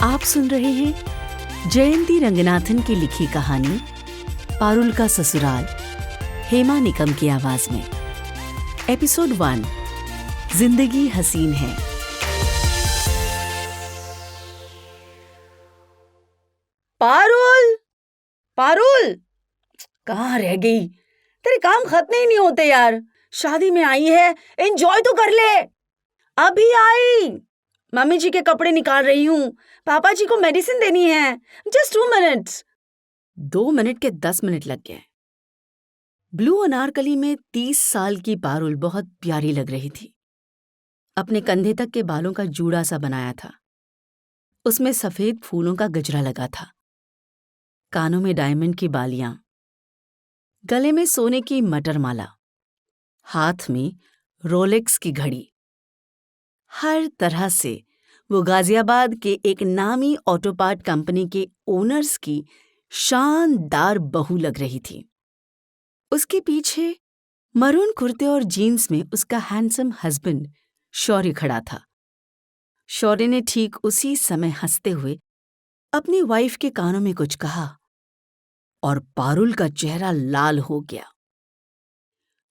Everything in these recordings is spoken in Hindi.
आप सुन रहे हैं जयंती रंगनाथन की लिखी कहानी पारुल का ससुराल, हेमा निकम की आवाज में। एपिसोड 1, जिंदगी हसीन है। पारुल, पारुल, कहाँ रह गई? तेरे काम खत्म ही नहीं होते यार। शादी में आई है, एंजॉय तो कर ले। अभी आई। मम्मी जी के कपड़े निकाल रही हूँ, पापा जी को मेडिसिन देनी है। Just 2 minutes. 2 मिनट के 10 मिनट लग गए। ब्लू अनारकली में 30 साल की पारुल बहुत प्यारी लग रही थी। अपने कंधे तक के बालों का जूड़ा सा बनाया था। उसमें सफेद फूलों का गजरा लगा था, कानों में डायमंड की बालियां, गले में सोने की मटर माला, हाथ में रोलेक्स की घड़ी। हर तरह से वो गाजियाबाद के एक नामी ऑटो पार्ट कंपनी के ओनर्स की शानदार बहू लग रही थी। उसके पीछे मरून कुर्ते और जीन्स में उसका हैंडसम हस्बैंड शौर्य खड़ा था। शौर्य ने ठीक उसी समय हंसते हुए अपनी वाइफ के कानों में कुछ कहा और पारुल का चेहरा लाल हो गया।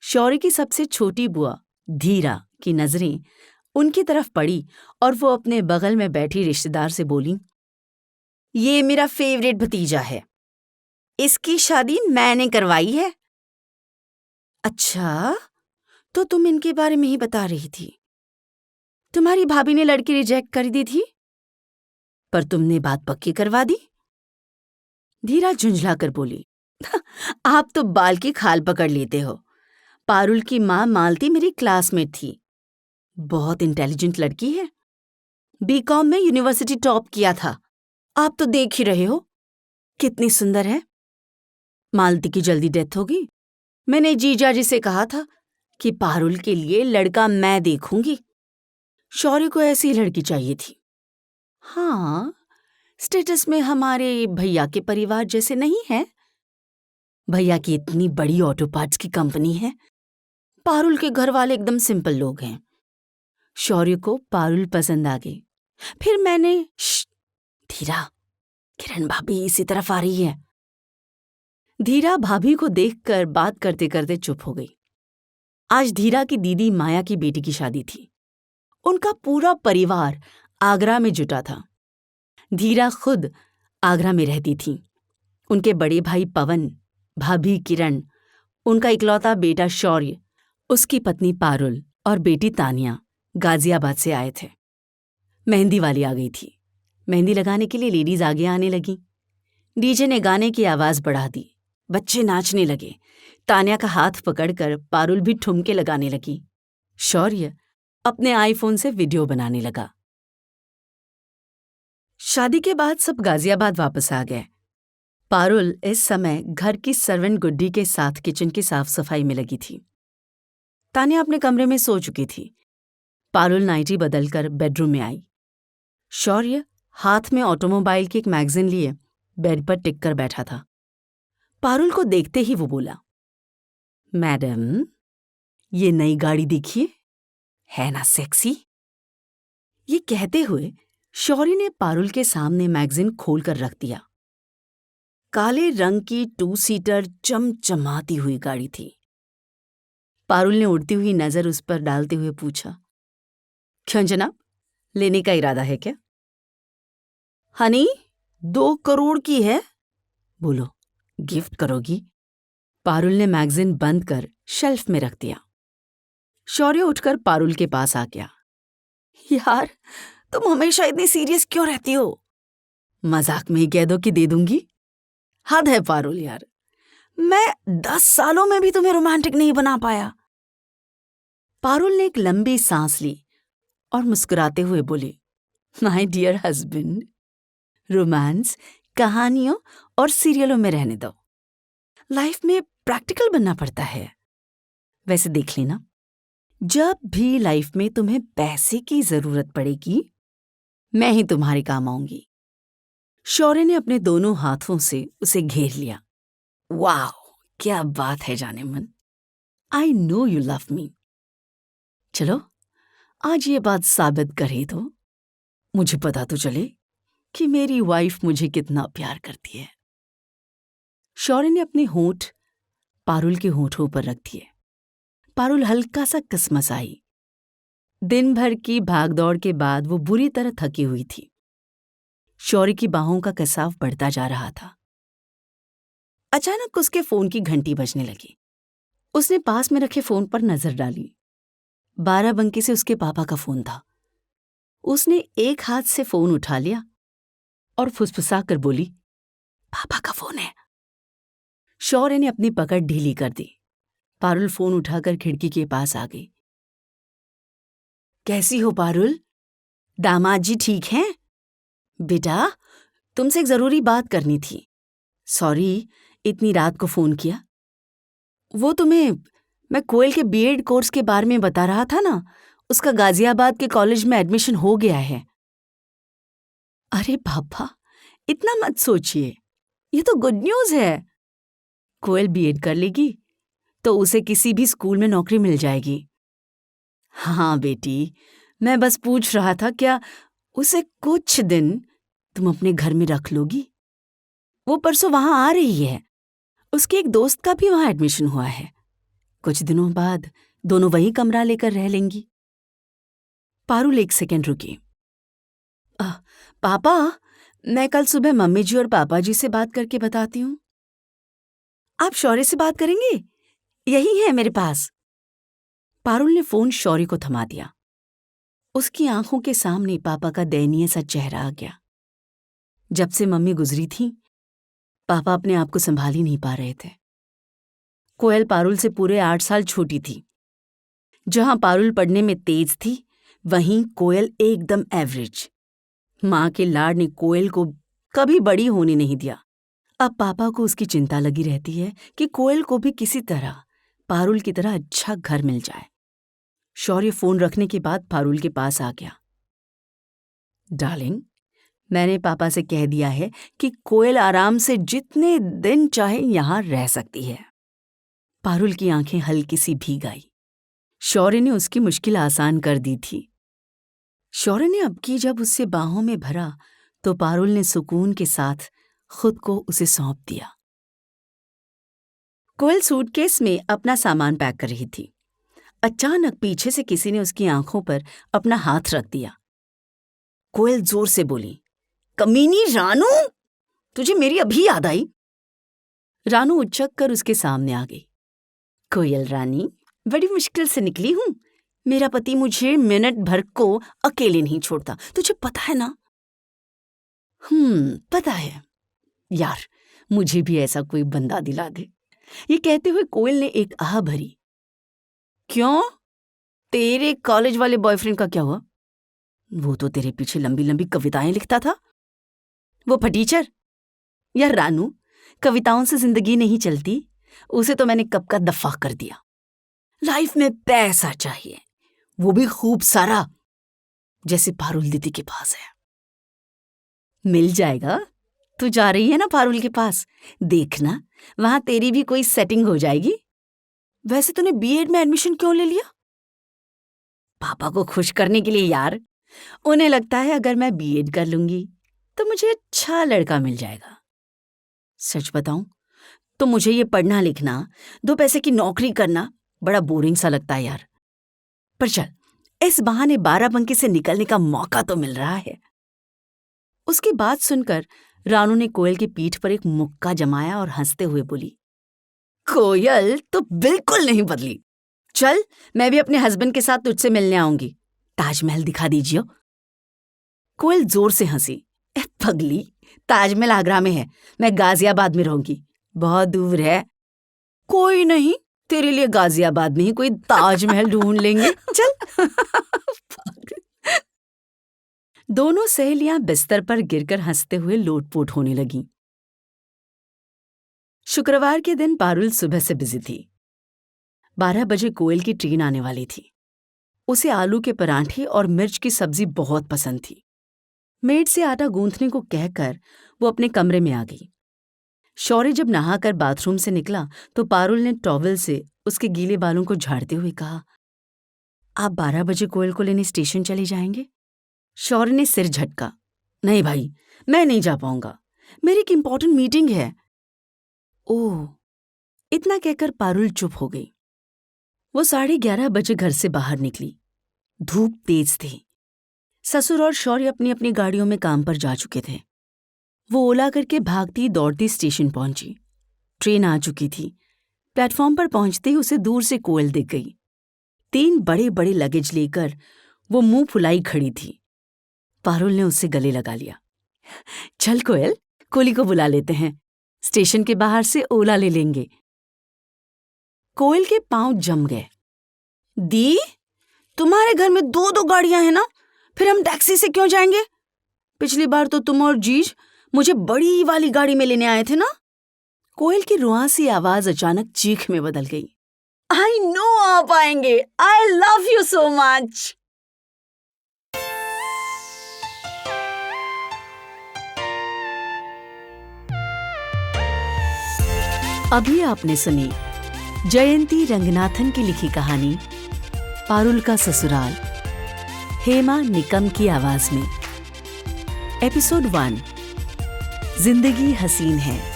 शौर्य की सबसे छोटी बुआ धीरा की नजरें उनकी तरफ पड़ी और वो अपने बगल में बैठी रिश्तेदार से बोली, ये मेरा फेवरेट भतीजा है, इसकी शादी मैंने करवाई है। अच्छा, तो तुम इनके बारे में ही बता रही थी। तुम्हारी भाभी ने लड़की रिजेक्ट कर दी थी, पर तुमने बात पक्की करवा दी। धीरा झुंझला कर बोली, आप तो बाल की खाल पकड़ लेते हो। पारुल की माँ मालती मेरी क्लासमेट थी, बहुत इंटेलिजेंट लड़की है, बीकॉम में यूनिवर्सिटी टॉप किया था। आप तो देख ही रहे हो कितनी सुंदर है। मालती की जल्दी डेथ हो गई। मैंने जीजा जी से कहा था कि पारुल के लिए लड़का मैं देखूंगी। शौर्य को ऐसी लड़की चाहिए थी। हाँ, स्टेटस में हमारे भैया के परिवार जैसे नहीं है। भैया की इतनी बड़ी ऑटो पार्ट्स की कंपनी है। पारुल के घर वाले एकदम सिंपल लोग हैं। शौर्य को पारुल पसंद आ गई। फिर मैंने धीरा, किरण भाभी इसी तरफ आ रही है। धीरा भाभी को देखकर बात करते करते चुप हो गई। आज धीरा की दीदी माया की बेटी की शादी थी। उनका पूरा परिवार आगरा में जुटा था। धीरा खुद आगरा में रहती थी। उनके बड़े भाई पवन, भाभी किरण, उनका इकलौता बेटा शौर्य, उसकी पत्नी पारुल और बेटी तानिया गाजियाबाद से आए थे। मेहंदी वाली आ गई थी। मेहंदी लगाने के लिए लेडीज आगे आने लगी। डीजे ने गाने की आवाज बढ़ा दी। बच्चे नाचने लगे। तानिया का हाथ पकड़कर पारुल भी ठुमके लगाने लगी। शौर्य अपने आईफोन से वीडियो बनाने लगा। शादी के बाद सब गाजियाबाद वापस आ गए। पारुल इस समय घर की सर्वेंट गुड्डी के साथ किचन की साफ सफाई में लगी थी। तानिया अपने कमरे में सो चुकी थी। पारुल नाइटी बदलकर बेडरूम में आई। शौर्य हाथ में ऑटोमोबाइल की एक मैगजीन लिए बेड पर टिक कर बैठा था। पारुल को देखते ही वो बोला, मैडम, ये नई गाड़ी देखिए, है ना सेक्सी? ये कहते हुए शौर्य ने पारुल के सामने मैगजीन खोलकर रख दिया। काले रंग की 2 सीटर चमचमाती हुई गाड़ी थी। पारुल ने उड़ती हुई नजर उस पर डालते हुए पूछा, क्यों जनाब, लेने का इरादा है क्या? हनी, 2 करोड़ की है। बोलो, गिफ्ट करोगी? पारुल ने मैगजीन बंद कर शेल्फ में रख दिया। शौर्य उठकर पारुल के पास आ गया। यार, तुम हमेशा इतनी सीरियस क्यों रहती हो? मजाक में ही कह दो कि दे दूंगी। हद है पारुल यार, मैं 10 सालों में भी तुम्हें रोमांटिक नहीं बना पाया। पारुल ने एक लंबी सांस ली और मुस्कुराते हुए बोली, माय डियर हस्बैंड, रोमांस कहानियों और सीरियलों में रहने दो। लाइफ में प्रैक्टिकल बनना पड़ता है। वैसे देख लेना, जब भी लाइफ में तुम्हें पैसे की जरूरत पड़ेगी, मैं ही तुम्हारे काम आऊंगी। शौर्य ने अपने दोनों हाथों से उसे घेर लिया। वाह, क्या बात है जाने मन। I know you love me. चलो, आज ये बात साबित कर ही दो। मुझे पता तो चले कि मेरी वाइफ मुझे कितना प्यार करती है। शौर्य ने अपने होंठ पारुल के होठों पर रख दिए। पारुल हल्का सा कसमसाई। दिन भर की भागदौड़ के बाद वो बुरी तरह थकी हुई थी। शौर्य की बाहों का कसाव बढ़ता जा रहा था। अचानक उसके फोन की घंटी बजने लगी। उसने पास में रखे फोन पर नजर डाली। बाराबंकी से उसके पापा का फोन था। उसने एक हाथ से फोन उठा लिया और फुसफुसा कर बोली, पापा का फोन है। शौर्य ने अपनी पकड़ ढीली कर दी। पारुल फोन उठाकर खिड़की के पास आ गई। कैसी हो पारुल? दामाद जी ठीक हैं? बेटा, तुमसे एक जरूरी बात करनी थी। सॉरी इतनी रात को फोन किया। वो तुम्हें मैं कोयल के बीएड कोर्स के बारे में बता रहा था ना, उसका गाजियाबाद के कॉलेज में एडमिशन हो गया है। अरे पापा, इतना मत सोचिए, ये तो गुड न्यूज है। कोयल बीएड कर लेगी तो उसे किसी भी स्कूल में नौकरी मिल जाएगी। हाँ बेटी, मैं बस पूछ रहा था क्या उसे कुछ दिन तुम अपने घर में रख लोगी? वो परसों वहां आ रही है। उसके एक दोस्त का भी वहां एडमिशन हुआ है। कुछ दिनों बाद दोनों वही कमरा लेकर रह लेंगी। पारुल एक सेकंड रुकी। पापा, मैं कल सुबह मम्मी जी और पापा जी से बात करके बताती हूँ। आप शौर्य से बात करेंगे? यही है मेरे पास। पारुल ने फोन शौर्य को थमा दिया। उसकी आंखों के सामने पापा का दयनीय सा चेहरा आ गया। जब से मम्मी गुजरी थी, पापा अपने आप को संभाल ही नहीं पा रहे थे। कोयल पारुल से पूरे 8 साल छोटी थी। जहां पारुल पढ़ने में तेज थी, वहीं कोयल एकदम एवरेज। मां के लाड ने कोयल को कभी बड़ी होने नहीं दिया। अब पापा को उसकी चिंता लगी रहती है कि कोयल को भी किसी तरह पारुल की तरह अच्छा घर मिल जाए। शौर्य फोन रखने के बाद पारुल के पास आ गया। डार्लिंग, मैंने पापा से कह दिया है कि कोयल आराम से जितने दिन चाहे यहां रह सकती है। पारुल की आंखें हल्की सी भीग आई। शौर्य ने उसकी मुश्किल आसान कर दी थी। शौर्य ने अब की जब उससे बाहों में भरा तो पारुल ने सुकून के साथ खुद को उसे सौंप दिया। कोयल सूटकेस में अपना सामान पैक कर रही थी। अचानक पीछे से किसी ने उसकी आंखों पर अपना हाथ रख दिया। कोयल जोर से बोली, कमीनी रानू, तुझे मेरी अभी याद आई? रानू उचक कर उसके सामने आ गई। कोयल रानी, बड़ी मुश्किल से निकली हूं। मेरा पति मुझे मिनट भर को अकेले नहीं छोड़ता, तुझे पता है ना? पता है। यार, मुझे भी ऐसा कोई बंदा दिला दे। ये कहते हुए कोयल ने एक आह भरी। क्यों? तेरे कॉलेज वाले बॉयफ्रेंड का क्या हुआ? वो तो तेरे पीछे लंबी लंबी कविताएं लिखता था। वो फटीचर? यार रानू, कविताओं से जिंदगी नहीं चलती। उसे तो मैंने कब का दफा कर दिया। लाइफ में पैसा चाहिए, वो भी खूब सारा, जैसे पारुल दीदी के पास है। मिल जाएगा। तू जा रही है ना पारुल के पास, देखना वहां तेरी भी कोई सेटिंग हो जाएगी। वैसे तूने बीएड में एडमिशन क्यों ले लिया? पापा को खुश करने के लिए यार। उन्हें लगता है अगर मैं बीएड कर लूंगी तो मुझे अच्छा लड़का मिल जाएगा। सच बताऊं तो मुझे ये पढ़ना लिखना, 2 पैसे की नौकरी करना बड़ा बोरिंग सा लगता है यार। पर चल, इस बहाने बाराबंकी से निकलने का मौका तो मिल रहा है। उसकी बात सुनकर रानू ने कोयल की पीठ पर एक मुक्का जमाया और हंसते हुए बोली, कोयल तो बिल्कुल नहीं बदली। चल, मैं भी अपने हस्बैंड के साथ तुझसे मिलने आऊंगी। ताजमहल दिखा दीजिए। कोयल जोर से हंसी। पगली, ताजमहल आगरा में है, मैं गाजियाबाद में रहूंगी, बहुत दूर है। कोई नहीं, तेरे लिए गाजियाबाद में ही कोई ताजमहल ढूंढ लेंगे। चल। दोनों सहेलियां बिस्तर पर गिरकर हंसते हुए लोटपोट होने लगीं। शुक्रवार के दिन पारुल सुबह से बिजी थी। 12 बजे कोयल की ट्रेन आने वाली थी। उसे आलू के पराठे और मिर्च की सब्जी बहुत पसंद थी। मेड से आटा गूंथने को कहकर वो अपने कमरे में आ गई। शौर्य जब नहाकर बाथरूम से निकला तो पारुल ने टॉवल से उसके गीले बालों को झाड़ते हुए कहा, आप 12 बजे कोयल को लेने स्टेशन चले जाएंगे? शौर्य ने सिर झटका। नहीं भाई, मैं नहीं जा पाऊंगा, मेरी एक इंपॉर्टेंट मीटिंग है। ओह, इतना कहकर पारुल चुप हो गई। वो 11:30 घर से बाहर निकली। धूप तेज थी। ससुर और शौर्य अपनी अपनी गाड़ियों में काम पर जा चुके थे। वो ओला करके भागती दौड़ती स्टेशन पहुंची। ट्रेन आ चुकी थी। प्लेटफॉर्म पर पहुंचते ही उसे दूर से कोयल दिख गई। 3 बड़े बड़े लगेज लेकर वो मुंह फुलाई खड़ी थी। पारुल ने उससे गले लगा लिया। चल कोयल, कोली को बुला लेते हैं, स्टेशन के बाहर से ओला ले लेंगे। कोयल के पांव जम गए। दी, तुम्हारे घर में 2-2 गाड़ियां हैं ना, फिर हम टैक्सी से क्यों जाएंगे? पिछली बार तो तुम और जीज मुझे बड़ी वाली गाड़ी में लेने आए थे ना। कोयल की रुआंसी आवाज अचानक चीख में बदल गई। आई नो आप आएंगे, I love you so much. अभी आपने सुनी जयंती रंगनाथन की लिखी कहानी पारुल का ससुराल, हेमा निकम की आवाज में। एपिसोड 1, जिंदगी हसीन है।